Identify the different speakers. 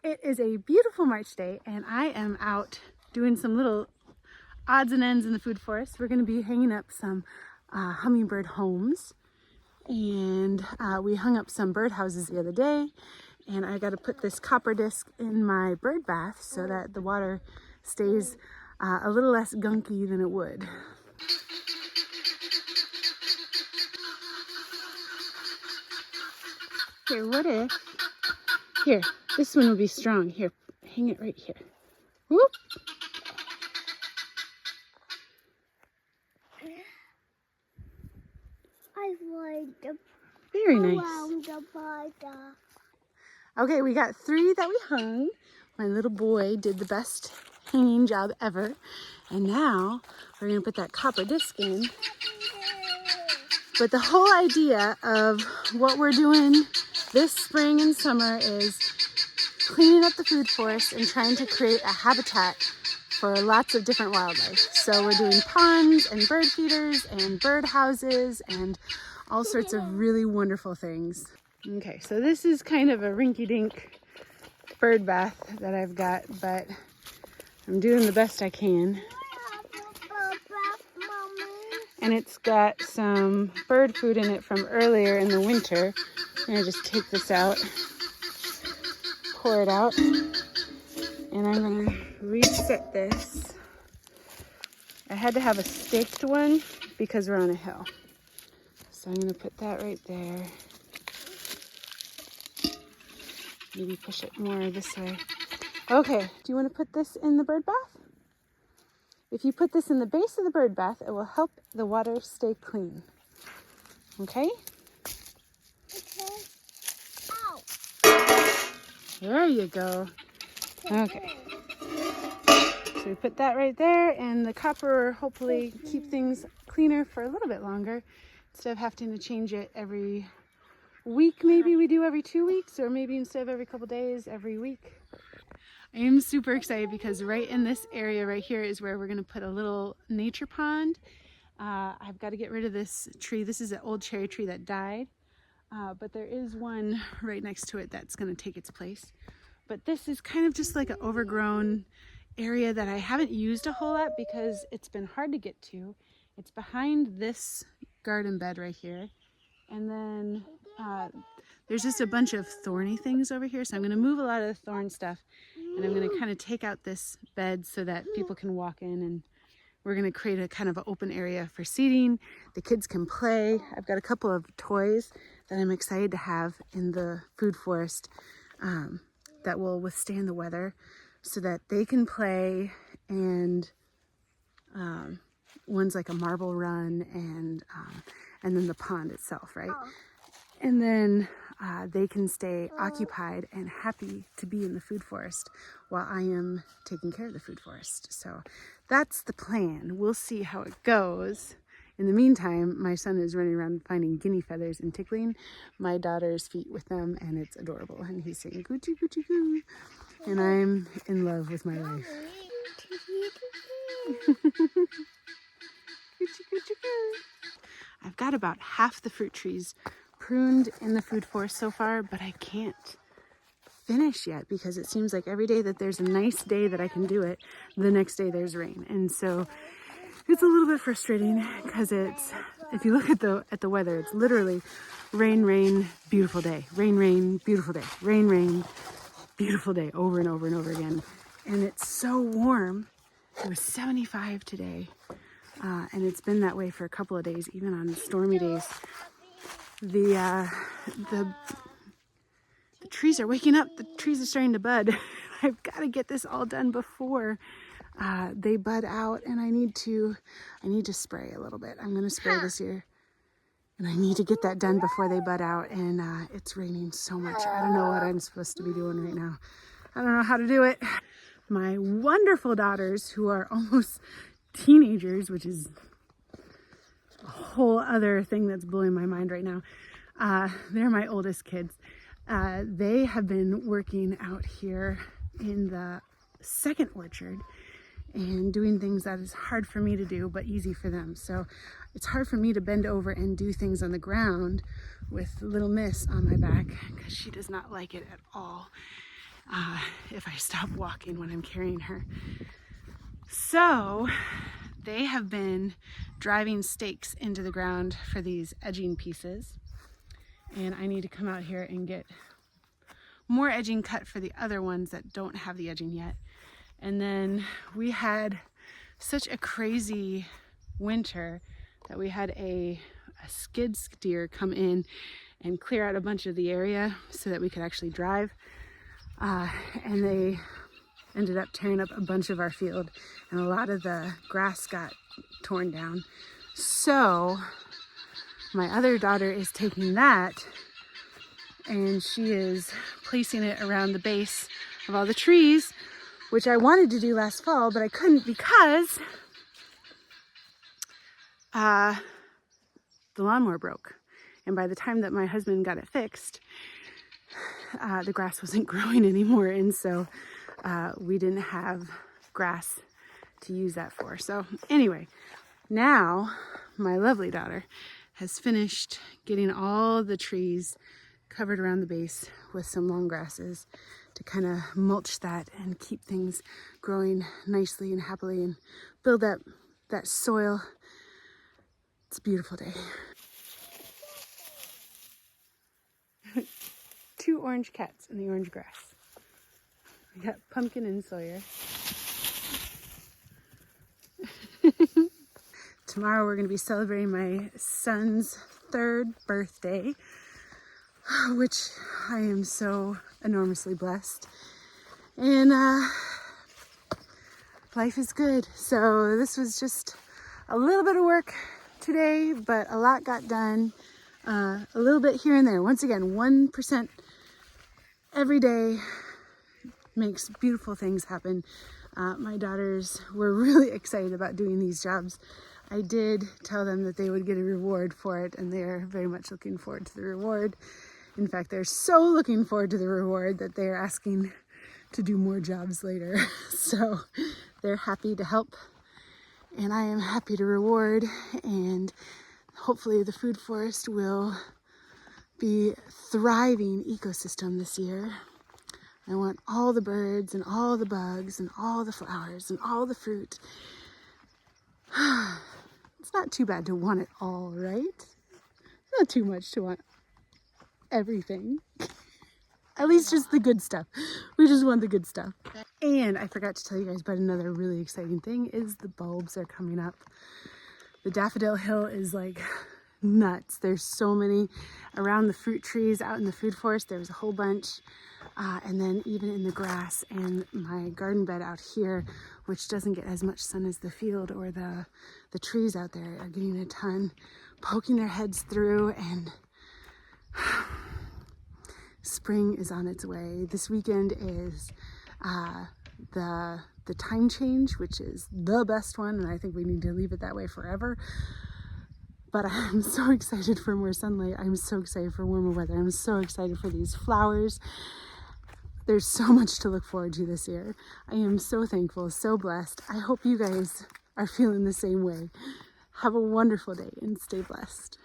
Speaker 1: It is a beautiful March day and I am out doing some little odds and ends in the food forest. We're going to be hanging up some hummingbird homes, and we hung up some bird houses the other day, and I got to put this copper disc in my bird bath so that the water stays a little less gunky than it would. Here, what if, here, this one will be strong. Here, hang it right here. Whoop.
Speaker 2: I like the
Speaker 1: Very nice.
Speaker 2: around the border.
Speaker 1: Okay, we got 3 that we hung. My little boy did the best hanging job ever. And now we're gonna put that copper disc in. But the whole idea of what we're doing this spring and summer is cleaning up the food forest and trying to create a habitat for lots of different wildlife. So we're doing ponds and bird feeders and bird houses and all sorts of really wonderful things. Okay, so this is kind of a rinky-dink bird bath that I've got, but I'm doing the best I can. And it's got some bird food in it from earlier in the winter. I'm gonna just take this out, pour it out, and I'm gonna reset this. I had to have a staked one because we're on a hill. So I'm gonna put that right there. Maybe push it more this way. Okay, do you wanna put this in the bird bath? If you put this in the base of the bird bath, it will help the water stay clean. Okay?
Speaker 2: Okay. Ow.
Speaker 1: There you go. Okay. So we put that right there, and the copper will hopefully keep things cleaner for a little bit longer instead of having to change it every week. Maybe we do every 2 weeks, or maybe instead of every couple days, every week. I am super excited because right in this area right here is where we're going to put a little nature pond. I've got to get rid of this tree. This is an old cherry tree that died, but there is one right next to it that's going to take its place. But this is kind of just like an overgrown area that I haven't used a whole lot because it's been hard to get to. It's behind this garden bed right here. And then there's just a bunch of thorny things over here. So I'm going to move a lot of the thorn stuff. And I'm going to kind of take out this bed so that people can walk in, and we're going to create a kind of an open area for seating. The kids can play. I've got a couple of toys that I'm excited to have in the food forest that will withstand the weather so that they can play. And one's like a marble run, and then the pond itself, right? And then they can stay occupied and happy to be in the food forest while I am taking care of the food forest. So that's the plan. We'll see how it goes. In the meantime, my son is running around finding guinea feathers and tickling my daughter's feet with them, and it's adorable. And he's saying, "Goochie, goochie, goo." And I'm in love with my life. Goochie, goochie, goo. I've got about half the fruit trees pruned in the food forest so far, but I can't finish yet because it seems like every day that there's a nice day that I can do it, the next day there's rain. And so it's a little bit frustrating because it's, if you look at the weather, it's literally rain, rain, beautiful day, rain, rain, beautiful day, rain, rain, beautiful day, over and over and over again. And it's so warm. It was 75 today, and it's been that way for a couple of days, even on stormy days. The trees are waking up. The trees are starting to bud. I've got to get this all done before they bud out, and I need to spray a little bit. I'm going to spray this year, and I need to get that done before they bud out. And it's raining so much. I don't know what I'm supposed to be doing right now. I don't know how to do it. My wonderful daughters, who are almost teenagers, which is a whole other thing that's blowing my mind right now. They're my oldest kids. They have been working out here in the second orchard and doing things that is hard for me to do, but easy for them. So it's hard for me to bend over and do things on the ground with little Miss on my back because she does not like it at all. if I stop walking when I'm carrying her. So they have been driving stakes into the ground for these edging pieces. And I need to come out here and get more edging cut for the other ones that don't have the edging yet. And then we had such a crazy winter that we had a skid steer come in and clear out a bunch of the area so that we could actually drive. And they ended up tearing up a bunch of our field, and a lot of the grass got torn down. So my other daughter is taking that and she is placing it around the base of all the trees, which I wanted to do last fall, but I couldn't because the lawnmower broke. And by the time that my husband got it fixed, the grass wasn't growing anymore. And so we didn't have grass to use that for. So anyway, now my lovely daughter has finished getting all the trees covered around the base with some long grasses to kind of mulch that and keep things growing nicely and happily and build up that soil. It's a beautiful day. 2 orange cats in the orange grass. We got Pumpkin and Sawyer. Tomorrow we're going to be celebrating my son's 3rd birthday, which I am so enormously blessed. And life is good. So this was just a little bit of work today, but a lot got done. A little bit here and there. Once again, 1% every day makes beautiful things happen. My daughters were really excited about doing these jobs. I did tell them that they would get a reward for it, and they're very much looking forward to the reward. In fact, they're so looking forward to the reward that they're asking to do more jobs later. So they're happy to help, and I am happy to reward, and hopefully the food forest will be thriving ecosystem this year. I want all the birds and all the bugs and all the flowers and all the fruit. It's not too bad to want it all, right? Not too much to want everything. At least just the good stuff. We just want the good stuff. And I forgot to tell you guys about another really exciting thing is the bulbs are coming up. The daffodil hill is like nuts. There's so many around the fruit trees out in the food forest. There was a whole bunch. And then even in the grass and my garden bed out here, which doesn't get as much sun as the field or the trees out there, are getting a ton, poking their heads through, and spring is on its way. This weekend is the time change, which is the best one, and I think we need to leave it that way forever. But I'm so excited for more sunlight. I'm so excited for warmer weather. I'm so excited for these flowers. There's so much to look forward to this year. I am so thankful, so blessed. I hope you guys are feeling the same way. Have a wonderful day and stay blessed.